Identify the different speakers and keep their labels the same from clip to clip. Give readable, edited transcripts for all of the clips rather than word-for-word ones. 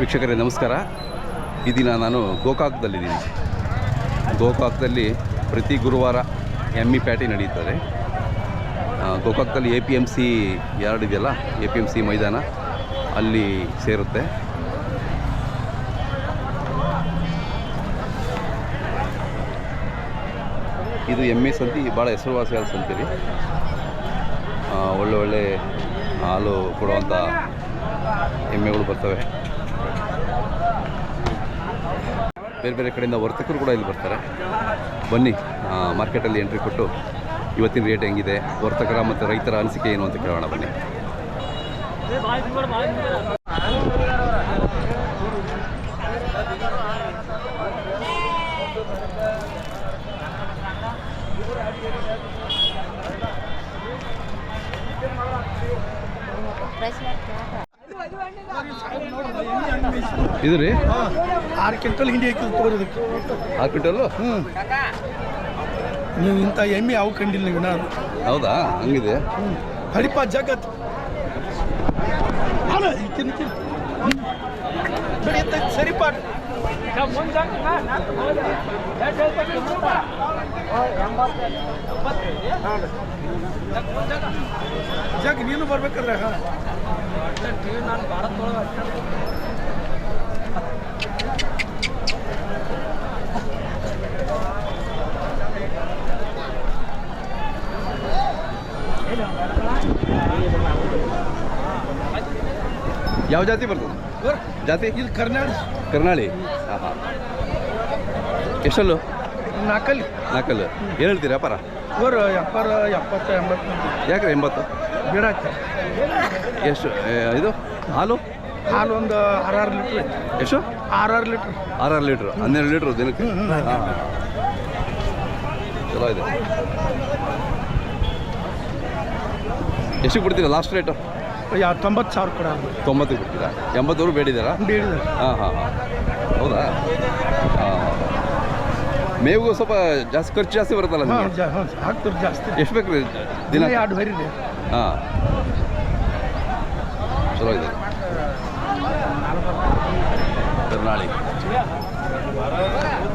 Speaker 1: ವೀಕ್ಷಕರೇ ನಮಸ್ಕಾರ. ಈ ದಿನ ನಾನು ಗೋಕಾಕ್ದಲ್ಲಿದ್ದೀನಿ. ಗೋಕಾಕ್ದಲ್ಲಿ ಪ್ರತಿ ಗುರುವಾರ ಎಮ್ಮಿ ಪ್ಯಾಟಿ ನಡೆಯುತ್ತದೆ. ಗೋಕಾಕ್ದಲ್ಲಿ APMC ಯಾರ್ಡ್ ಇದೆಯಲ್ಲ, APMC ಮೈದಾನ ಅಲ್ಲಿ ಸೇರುತ್ತೆ. ಇದು ಎಮ್ಮೆ ಸಂತಿ, ಭಾಳ ಹೆಸರುವಾಸಿಯಾದ ಸಂತಿ ರೀ. ಒಳ್ಳೆ ಹಾಲು ಕೊಡುವಂಥ ಎಮ್ಮೆಗಳು ಬರ್ತವೆ. ಬೇರೆ ಬೇರೆ ಕಡೆಯಿಂದ ವರ್ತಕರು ಕೂಡ ಇಲ್ಲಿ ಬರ್ತಾರೆ. ಬನ್ನಿ ಮಾರ್ಕೆಟಲ್ಲಿ ಎಂಟ್ರಿ ಕೊಟ್ಟು ಇವತ್ತಿನ ರೇಟ್ ಹೆಂಗಿದೆ, ವರ್ತಕರ ಮತ್ತು ರೈತರ ಅನಿಸಿಕೆ ಏನು ಅಂತ ಕೇಳೋಣ. ಬನ್ನಿ. ಇದು ರೀ
Speaker 2: 6 ಕ್ವಿಂಟಲ್ ಹಿಂಡಿ ಹಾಕಿ ತಗೋದಕ್ಕೆ
Speaker 1: 6 ಕ್ವಿಂಟಲ್ಲು.
Speaker 2: ನೀವು ಇಂಥ ಎಮ್ಮೆ ಯಾವ ಕಂಡಿಲ್ಲ ನೀವು. ನಾನು
Speaker 1: ಹೌದಾ? ಹಂಗಿದೆ.
Speaker 2: ಹರಿಪ ಜಗತ್ ಸರಿಪ ಜಗ್ ನೀನು ಬರ್ಬೇಕಾದ್ರೆ ನಾನು ಭಾರತ
Speaker 1: ಯಾವ ಜಾತಿ ಬರ್ತದೆ? ಜಾತಿ
Speaker 2: ಇದು ಕರ್ನಾಟಕ
Speaker 1: ಕರ್ನಾಳಿ. ಹಾಂ ಹಾಂ. ಎಷ್ಟಲ್ಲು?
Speaker 2: ನಾಲ್ಕಲ್ಲಿ
Speaker 1: ಏನು ಹೇಳ್ತೀರಿ ವ್ಯಾಪಾರ?
Speaker 2: ಇವರು 70 80
Speaker 1: ಯಾಕ್ರೆ 80?
Speaker 2: ಗಿಡ
Speaker 1: ಎಷ್ಟು ಇದು ಹಾಲು?
Speaker 2: ಒಂದು 6 ಲೀಟ್ರ್.
Speaker 1: ಎಷ್ಟು?
Speaker 2: 6 ಲೀಟ್ರ್.
Speaker 1: 6 ಲೀಟ್ರ್, 12 ಲೀಟ್ರ್ ದಿನಕ್ಕೆ. ಹಾಂ ಚಲೋ ಇದೆ. ಎಷ್ಟು ಬಿಡ್ತೀರಾ ಲಾಸ್ಟ್ ರೇಟು?
Speaker 2: 90,000 ಕೊಡ.
Speaker 1: 90 ಬಿಡ್ತೀರಾ? 80 ಬೇಡಿದಾರಾ?
Speaker 2: ಬೇಡಿದ್ದಾರೆ.
Speaker 1: ಹಾಂ ಹಾಂ ಹಾಂ. ಹೌದಾ? ಹಾಂ. ಮೇವಿಗೂ ಸ್ವಲ್ಪ ಜಾಸ್ತಿ ಖರ್ಚು ಜಾಸ್ತಿ ಬರುತ್ತಲ್ಲ ನಿಮಗೆ?
Speaker 2: ಹಾಕ್ತಾರೆ ಜಾಸ್ತಿ.
Speaker 1: ಎಷ್ಟು ಬೇಕು ರೀ ದಿನ?
Speaker 2: 2 ಬರೀ ರೀ.
Speaker 1: ಹಾಂ ಚಲೋ ಇದೆ. ಕರ್ನಾಳಿ.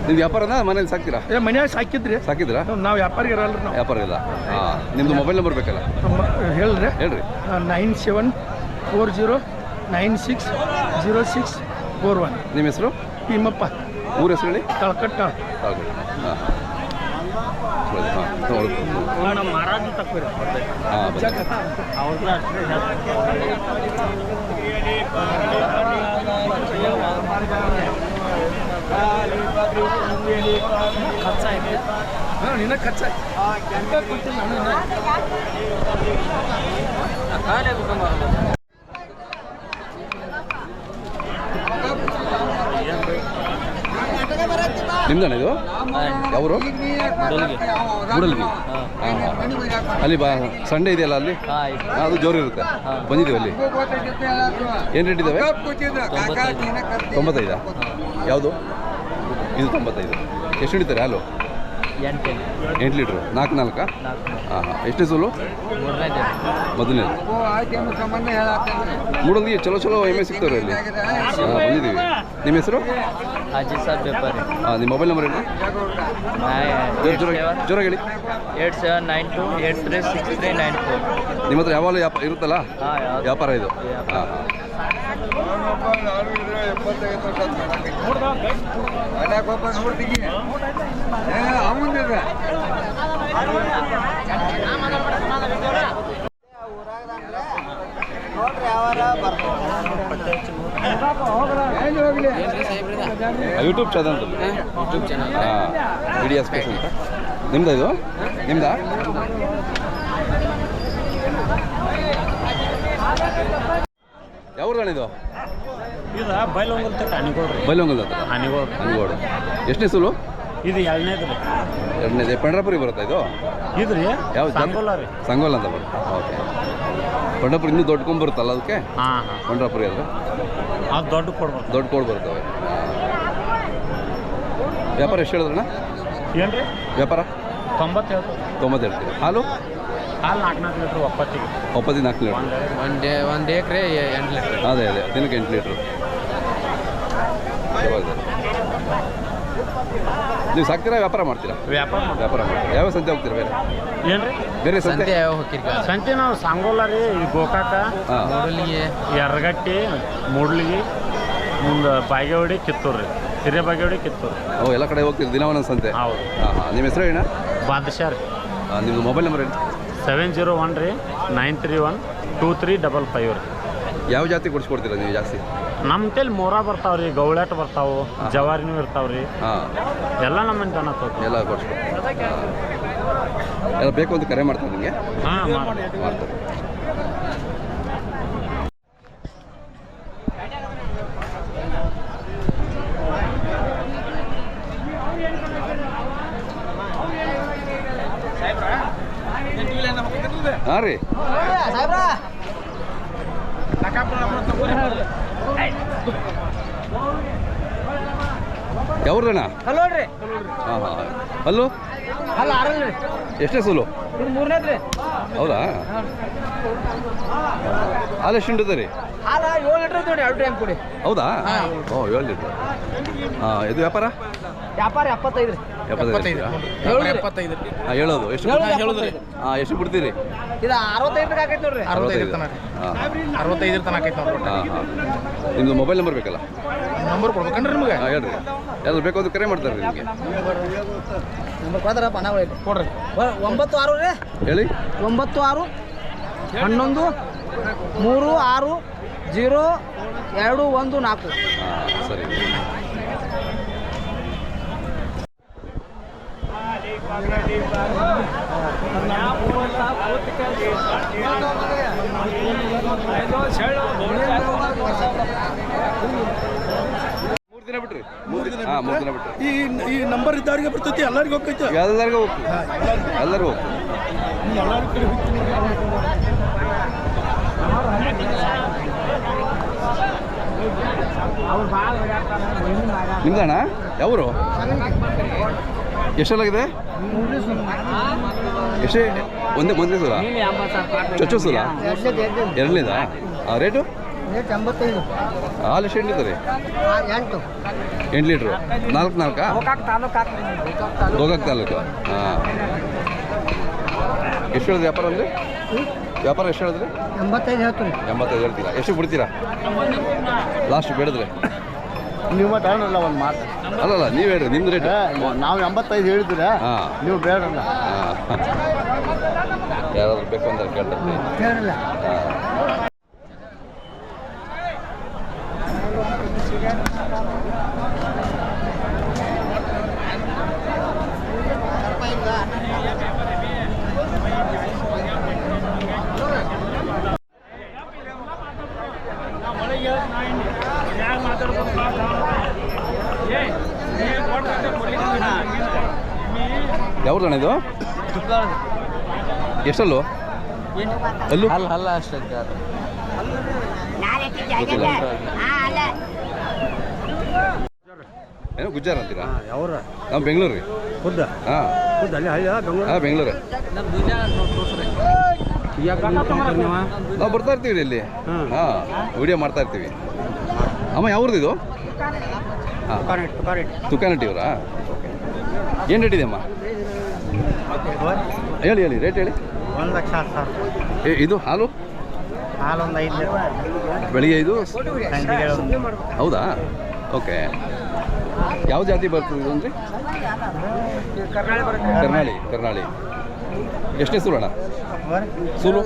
Speaker 1: ನಿಮ್ದು ವ್ಯಾಪಾರನ ಮನೇಲಿ ಸಾಕ್ತೀರಾ?
Speaker 2: ಮನ್ಯಾಗ ಸಾಕಿದ್ರಾ? ನಾವು ವ್ಯಾಪಾರ ಇರಲ್ಲ. ನಾವು
Speaker 1: ವ್ಯಾಪಾರ ಇಲ್ಲ. ಹಾಂ. ನಿಮ್ಮದು ಮೊಬೈಲ್ ನಂಬರ್ ಬೇಕಲ್ಲ?
Speaker 2: ಹೇಳ್ರಿ. 9740960641.
Speaker 1: ನಿಮ್ಮ ಹೆಸರು?
Speaker 2: ಭೀಮಪ್ಪ.
Speaker 1: ಊರ ಹೆಸರು ಹೇಳಿ?
Speaker 2: ತಳಕಟ್ಟ.
Speaker 1: ಹಾಂ ಹಾಂ.
Speaker 2: ಮಹಾರಾಜ ತಕ್ಕೋರಿ. ನಿನ್ನ ಖರ್ಚ
Speaker 1: ನಿಮ್ದಾನ ಇದು? ಯಾವರು? ಮೂಡಲ್ಗಿ. ಅಲ್ಲಿ ಸಂಡೇ ಇದೆಯಲ್ಲ ಅಲ್ಲಿ, ಅದು ಜೋರು ಇರುತ್ತೆ. ಬಂದಿದ್ದೀವಿ ಅಲ್ಲಿ. ಏನು ರೇಟ್ ಇದ್ದಾವೆ? 95. ಯಾವುದು ಇದು? 95. ಎಷ್ಟು ಹಿಡಿತಾರೆ ಹಾಲು? 8 ಲೀಟ್ರು. 4 ಹಾಂ ಹಾಂ. ಎಷ್ಟನೇ ಸೋಲು? ಮೊದಲನೇದು. ಮೂಡಲ್ಗಿ ಚಲೋ ಎಮ್ಮೆ ಸಿಗ್ತಾರೆ ಇಲ್ಲಿ. ಹಾಂ ಬಂದಿದ್ದೀವಿ. ನಿಮ್ಮ ಹೆಸರು? ಹಾಂ. ನಿಮ್ಮ ಮೊಬೈಲ್ ನಂಬರ್ ಹೇಳಿ. ಜೋರಾಗಿ ಹೇಳಿ.
Speaker 3: 8792836394.
Speaker 1: ನಿಮ್ಮ ಹತ್ರ ಯಾವಾಗ ಇರುತ್ತಲ್ಲ ವ್ಯಾಪಾರ ಇದು? ಹಾಂ ಹಾಂ. YouTube channel. ಹಾಂ. ವಿಡಿಯೋ ಸ್ಪೇಸ್ ಅಂತ. ನಿಮ್ದು ಇದು? ನಿಮ್ದಾ? ಯಾವ್ದು ಇದು? ಬೈಲೊಂಗಲ್ ಹತ್ರ. ಅನಿಗೋಡು. ಎಷ್ಟನೇ ಸೂಲು?
Speaker 3: ಇದು 2ನೇದು.
Speaker 1: ಪಂಡ್ರಾಪುರಿ ಬರುತ್ತಾ ಇದು?
Speaker 3: ಇದು ರೀ
Speaker 1: ಯಾವ? ಸಂಗೋಲ ಅಂತ ಬರುತ್ತೆ. ಓಕೆ. ಪಂಡ್ರಾಪುರಿ ಇನ್ನೂ ದೊಡ್ಡ ಕೊಂಬ್ ಬರುತ್ತಲ್ಲ ಅದಕ್ಕೆ?
Speaker 3: ಹಾಂ.
Speaker 1: ಪಂಡ್ರಾಪುರಿ ಅಂದರೆ
Speaker 3: ಅದು ದೊಡ್ಡ
Speaker 1: ಕೋಡ್ ಬರ್ತವೆ. ವ್ಯಾಪಾರ ಎಷ್ಟು ಹೇಳಿದ್ರಣ್ಣ?
Speaker 3: ಏನು ರೀ
Speaker 1: ವ್ಯಾಪಾರ?
Speaker 3: 90
Speaker 1: ಹೇಳ್ತೀವಿ. ಹಾಲು?
Speaker 3: ಹಾಲು 4 ಲೀಟ್ರ್.
Speaker 1: ಒಪ್ಪತ್ತಿಗೆ 4 ಲೀಟ್ರ್.
Speaker 3: ಒಂದು ಎಕರೆ 8 ಲೀಟ್ರ್.
Speaker 1: ಅದೇ ದಿನಕ್ಕೆ 8 ಲೀಟ್ರು. ಚಲೋ ಇದೆ. ನೀವು ಸಾಕ್ತೀರಾ ವ್ಯಾಪಾರ ಮಾಡ್ತೀರಾ?
Speaker 3: ವ್ಯಾಪಾರ
Speaker 1: ವ್ಯಾಪಾರ ಮಾಡ್ತೀರಾ. ಯಾವ ಸಂತೆ ಹೋಗ್ತೀರಾ ಬೇರೆ?
Speaker 3: ಏನು ರೀ
Speaker 1: ಬೇರೆ ಸಂತೆ?
Speaker 3: ಸಂತೆ ನಾವು ಸಾಂಗೋಲ ರೀ, ಈ ಗೋಕಾಕ,
Speaker 1: ಹಾಂ
Speaker 3: ಯರಗಟ್ಟಿ, ಮೂಡ್ಲಿಗಿ, ಮುಂದೆ ಬಾಗೇವಾಡಿ, ಕಿತ್ತೂರು ರೀ, ಹಿರೇಬಾಗೇವಾಡಿ, ಕಿತ್ತೂರು.
Speaker 1: ಓ, ಎಲ್ಲ ಕಡೆ ಹೋಗ್ತೀರಿ ದಿನ ಒಂದೊಂದು ಸಂತೆ?
Speaker 3: ಹೌದು.
Speaker 1: ಹಾಂ ಹಾಂ. ನಿಮ್ಮ ಹೆಸರು ಏನ?
Speaker 3: ಬಾದಶಾ ರೀ.
Speaker 1: ನಿಮ್ಮದು ಮೊಬೈಲ್ ನಂಬರ್ ಹೇಳಿ.
Speaker 3: 701 ರೀ 9312355 ರೀ.
Speaker 1: ಯಾವ ಜಾತಿ ಕೊಡಿಸ್ಕೊಡ್ತೀರಾ ನೀವು ಜಾಸ್ತಿ?
Speaker 3: ನಮ್ಮ ತೇಲಿ ಮೋರ ಬರ್ತಾವೆ ರೀ, ಗೌಳಾಟ ಬರ್ತಾವೆ, ಜವಾರಿನೂ ಇರ್ತಾವೆ ರೀ.
Speaker 1: ಹಾಂ,
Speaker 3: ಎಲ್ಲ ನಮ್ಮ ಜನ ತಗೋತೀವಿ.
Speaker 1: ಎಲ್ಲ ಕೊಡಿಸ್ಕೊಡ್ತೀರಾ? ಎಲ್ಲ ಬೇಕು ಅಂತ ಕರೆ ಮಾಡ್ತಾರೆ ನಿಮಗೆ?
Speaker 3: ಹಾಂ
Speaker 1: ಮಾಡ್ತಾರೆ. ಹಾಂ ರೀ. ಯಾವ್ರಣ್ಣ?
Speaker 2: ಹಲೋ ರೀ.
Speaker 1: ಹಾಂ ಹಾಂ. ಅಲ್ಲೂ
Speaker 2: ಅಲ್ಲ ಆರಲ್ಲ ರೀ.
Speaker 1: ಎಷ್ಟೇ ಸೂಲು?
Speaker 2: ಇದು ಮೂರನೇದು ರೀ.
Speaker 1: ಹೌದಾ? ಹಾಲು ಎಷ್ಟು ಉಂಟದ ರೀ?
Speaker 2: ಹಾಲು 7 ಲೀಟ್ರ್ ನೋಡಿ, 2 ಟೈಮ್ ಕೊಡಿ.
Speaker 1: ಹೌದಾ? ಓ, 7 ಲೀಟ್ರ್. ಹಾಂ, ಇದು ವ್ಯಾಪಾರ?
Speaker 2: ವ್ಯಾಪಾರ 75 ರೀ.
Speaker 1: 75. ಹಾಂ, ಹೇಳೋದು ಎಷ್ಟು? ಹಾಂ, ಎಷ್ಟು ಬಿಡ್ತೀರಿ?
Speaker 2: ಇದು 65 ಆಕೈತೆ ನೋಡ್ರಿ.
Speaker 1: 65 ತನಕ. ಹಾಂ
Speaker 2: 65 ತನಕ ಆಕೈತೆ ನೋಡ್ರಿ.
Speaker 1: ಹಾಂ ಹಾಂ. ನಿಮ್ಮದು ಮೊಬೈಲ್ ನಂಬರ್ ಬೇಕಲ್ಲ?
Speaker 2: ನಂಬರ್ ಕೊಡ್ಬೇಕನ್ರಿ ನಿಮಗೆ?
Speaker 1: ಹಾಂ, ಹೇಳ್ರಿ. ಎಲ್ಲ ಬೇಕು ಅಂತ ಕರೆ ಮಾಡ್ತಾರೆ ನಿಮಗೆ.
Speaker 2: ನಂಬರ್ ಕೊಡ್ತಾರಪ್ಪ, ನಾವು ಕೊಡ್ರಿ. 96 ರೀ.
Speaker 1: ಹೇಳಿ.
Speaker 2: 96 11 36 0214.
Speaker 1: ಹಾಂ, ಸರಿ. ಮೂರು ದಿನ ಬಿಟ್ರಿ? ಹಾಂ, 3 ದಿನ ಬಿಟ್ರಿ.
Speaker 2: ಈ ನಂಬರ್ ಇದ್ದವ್ರಿಗೆ ಬರ್ತೈತಿ, ಎಲ್ಲರಿಗೂ ಹೋಗ್ತೈತಿ.
Speaker 1: ಎಲ್ಲರಿಗೂ ಹೋಗ್ತೀವಿ, ಎಲ್ಲರಿಗೂ ಹೋಗ್ತೀವಿ. ನಿಮ್ದಣ್ಣ ಯಾವರು? ಎಷ್ಟೆಲ್ಲಾಗಿದೆ? ಎಷ್ಟೇ? ಒಂದೇ ಸೂಲ? ಚೊಚ್ಚು ಸೂಲ? ಎರಡನೇದಾ? ರೇಟು?
Speaker 2: 85.
Speaker 1: ಹಾಲು ಎಷ್ಟು ಹಿಡಿತಾರೆ?
Speaker 2: 8.
Speaker 1: 8 ಲೀಟ್ರು? 4 ಗೋಕಾಕ್ ತಾಲೂಕು. ಹಾಂ. ಎಷ್ಟು ಹೇಳಿದ್ರಿ ವ್ಯಾಪಾರ ಅಂದರೆ? ವ್ಯಾಪಾರ ಎಷ್ಟು ಹೇಳಿದ್ರಿ?
Speaker 2: 85 ಹೇಳ್ತೀರಿ.
Speaker 1: 85 ಹೇಳ್ತೀರಾ? ಎಷ್ಟು ಬಿಡ್ತೀರಾ ಲಾಸ್ಟ್ ಬೇಡಿದ್ರೆ?
Speaker 2: ನೀವು ಮಾತಾಡಲ್ಲ ಒಂದು ಮಾತು.
Speaker 1: ಅಲ್ಲಲ್ಲ, ನೀವು ಹೇಳ್ರಿ ನಿಮ್ದು ರೇಟ್.
Speaker 2: ನಾವು 85 ಹೇಳಿದ್ರೆ ನೀವು ಬೇಡಲ್ಲ.
Speaker 1: ಹಾಂ, ಯಾರಾದ್ರೂ ಬೇಕು ಅಂತ ಕೇಳ್ತಾರೆ.
Speaker 2: ಕೇಳಲ್ಲ.
Speaker 1: ಹಾಂ. ಯಾವ್ದಣ್ಣ ಇದು? ಎಷ್ಟಲ್ಲೂ? ಅಲ್ಲೂ
Speaker 2: ಅಲ್ಲ ಅಷ್ಟೇ.
Speaker 1: ಗೊತ್ತಿಲ್ಲ. ಏನೋ ಗುಜ್ಜಾರ ಅಂತೀರಾ?
Speaker 2: ಯಾವ್ರ?
Speaker 1: ನಾವು ಬೆಂಗಳೂರು ರೀ.
Speaker 2: ಖುದ್ದ?
Speaker 1: ಹಾಂ,
Speaker 2: ಖುದ್ದ ಅಲ್ಲಿ ಹಳ್ಳಿ ಬೆಂಗಳೂರು?
Speaker 1: ಹಾಂ, ಬೆಂಗಳೂರು. ನಾವು ಬರ್ತಾ ಇರ್ತೀವಿ ಇಲ್ಲಿ. ಹಾಂ, ವಿಡಿಯೋ ಮಾಡ್ತಾ ಇರ್ತೀವಿ. ಅಮ್ಮ ಯಾವ್ದು ಇದು? ಹಾಂ, ತುಕಾನಟ್ಟಿ ಇವರಾ? ಏನು ರೇಟ್ ಇದೆ ಅಮ್ಮ? ಹೇಳಿ ರೇಟ್ ಹೇಳಿ.
Speaker 2: 1,10,000.
Speaker 1: ಇದು ಹಾಲು?
Speaker 2: ಹಾಲು ಒಂದು 5 ಲೀಟರ್.
Speaker 1: ಬೆಳಿಗ್ಗೆ ಇದು?
Speaker 2: ಸಂಜೆಗೆ.
Speaker 1: ಹೌದಾ? ಓಕೆ. ಯಾವ ಜಾತಿ ಬರ್ತದೆ ಇದು ಅಂದರೆ? ಕರ್ನಾಳಿ. ಎಷ್ಟನೇ ಸೂಲು ಅಣ್ಣ? ಸೂಲು?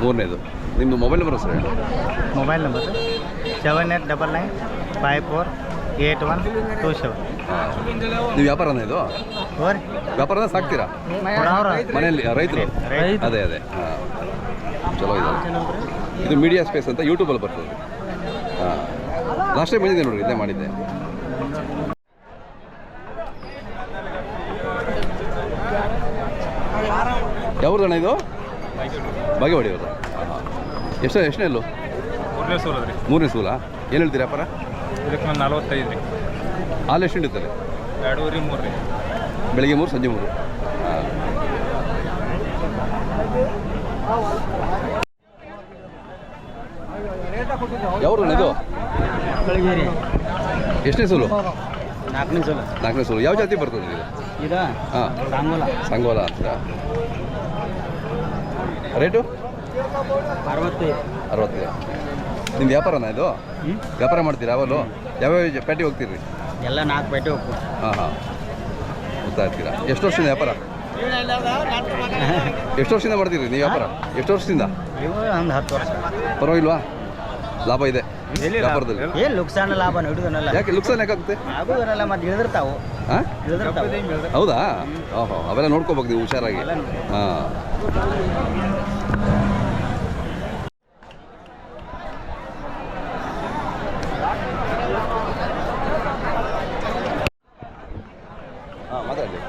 Speaker 1: ಮೂರನೇದು. ನಿಮ್ಮದು mobile number sir?
Speaker 2: Mobile number 7899548127.
Speaker 1: ನೀವು ವ್ಯಾಪಾರನ ಇದು? ವ್ಯಾಪಾರದ ಸಾಕ್ತೀರಾ ಮನೆಯಲ್ಲಿ? ರೈತರು? ಅದೇ ಹಾಂ, ಚಲೋ ಇದೆ. ಇದು ಮೀಡಿಯಾ ಸ್ಪೇಸ್ ಅಂತ ಯೂಟ್ಯೂಬಲ್ಲಿ ಬರ್ತದೆ. ಹಾಂ, ಲಾಸ್ಟ್ ಟೈಮ್ ಬಂದಿದ್ದೆ ನೋಡಿರಿ, ಇಲ್ಲೇ ಮಾಡಿದ್ದೆ. ಯಾವ್ದಣ್ಣ ಇದು? ಬಾಗೇವಾಡಿ ಅವರು. ಹಾಂ, ಎಷ್ಟನೇ ಅಲ್ಲೂ?
Speaker 3: 3ನೇ ಸೂಲ ರೀ.
Speaker 1: 3ನೇ ಸೂಲ? ಏನು ಹೇಳ್ತೀರಿ ವ್ಯಾಪಾರ?
Speaker 3: ಇದಕ್ಕೆ 45 ರೀ.
Speaker 1: ಹಾಲು ಎಷ್ಟು ಹಿಡಿತಾರೆ?
Speaker 3: 2 3 ರೀ.
Speaker 1: ಬೆಳಿಗ್ಗೆ 3, ಸಂಜೆ 3. ಹಾಂ. ಯಾವ್ದಣ್ಣ ಇದು?
Speaker 2: ಕಳಿಗೇರಿ
Speaker 1: ಎಷ್ಟನೇ ಸೋಲು?
Speaker 2: 4ನೇ ಸಲ.
Speaker 1: 4ನೇ ಸೋಲು. ಯಾವ ಜಾತಿ ಬರ್ತದೆ ಇದು?
Speaker 2: ಇದು
Speaker 1: ಹಾಂ,
Speaker 2: ಸಾಂಗೋಲ
Speaker 1: ಸಂಗೋಲ ಅಂತ. ರೇಟು
Speaker 2: 65.
Speaker 1: 60. ನಿಮ್ದು ವ್ಯಾಪಾರನಾ ಇದು? ವ್ಯಾಪಾರ ಮಾಡ್ತೀರಾ ಅವಲು? ಯಾವ್ಯಾವ ಪೇಟೆ ಹೋಗ್ತೀರಿ?
Speaker 2: ಎಲ್ಲ 4 ಪೇಟೆ ಹೋಗ್ತು.
Speaker 1: ಹಾಂ ಹಾಂ, ಗೊತ್ತಾಗ್ತೀರಾ. ಎಷ್ಟು ವರ್ಷದಿಂದ ವ್ಯಾಪಾರ? ಎಷ್ಟು ವರ್ಷದಿಂದ ಮಾಡ್ತೀರಿ ನೀವು ವ್ಯಾಪಾರ? ಎಷ್ಟು ವರ್ಷದಿಂದ?
Speaker 2: ಇವು ಒಂದು 10 ವರ್ಷ.
Speaker 1: ಪರವಾಗಿಲ್ವಾ? ಲಾಭ ಇದೆ ವ್ಯಾಪಾರದಲ್ಲಿ?
Speaker 2: ಏನು ಲುಕ್ಸಾನ ಲಾಭ ಹಿಡಿದನಲ್ಲ.
Speaker 1: ಯಾಕೆ ಲುಕ್ಸಾನ್ ಯಾಕಾಗುತ್ತೆ?
Speaker 2: ಆಗೋದನಲ್ಲ, ಮತ್ತೆ ಇಳಿದಿರ್ತಾವು.
Speaker 1: ಹಾಂ,
Speaker 2: ಇಳಿದಿರ್ತಾವೆ.
Speaker 1: ಹೌದಾ? ಓಹೋ, ಅವೆಲ್ಲ ನೋಡ್ಕೋಬೇಕು ನೀವು ಹುಷಾರಾಗಿ. ಹಾಂ. ಹಾಂ, ಮಾತಾಡಲಿ.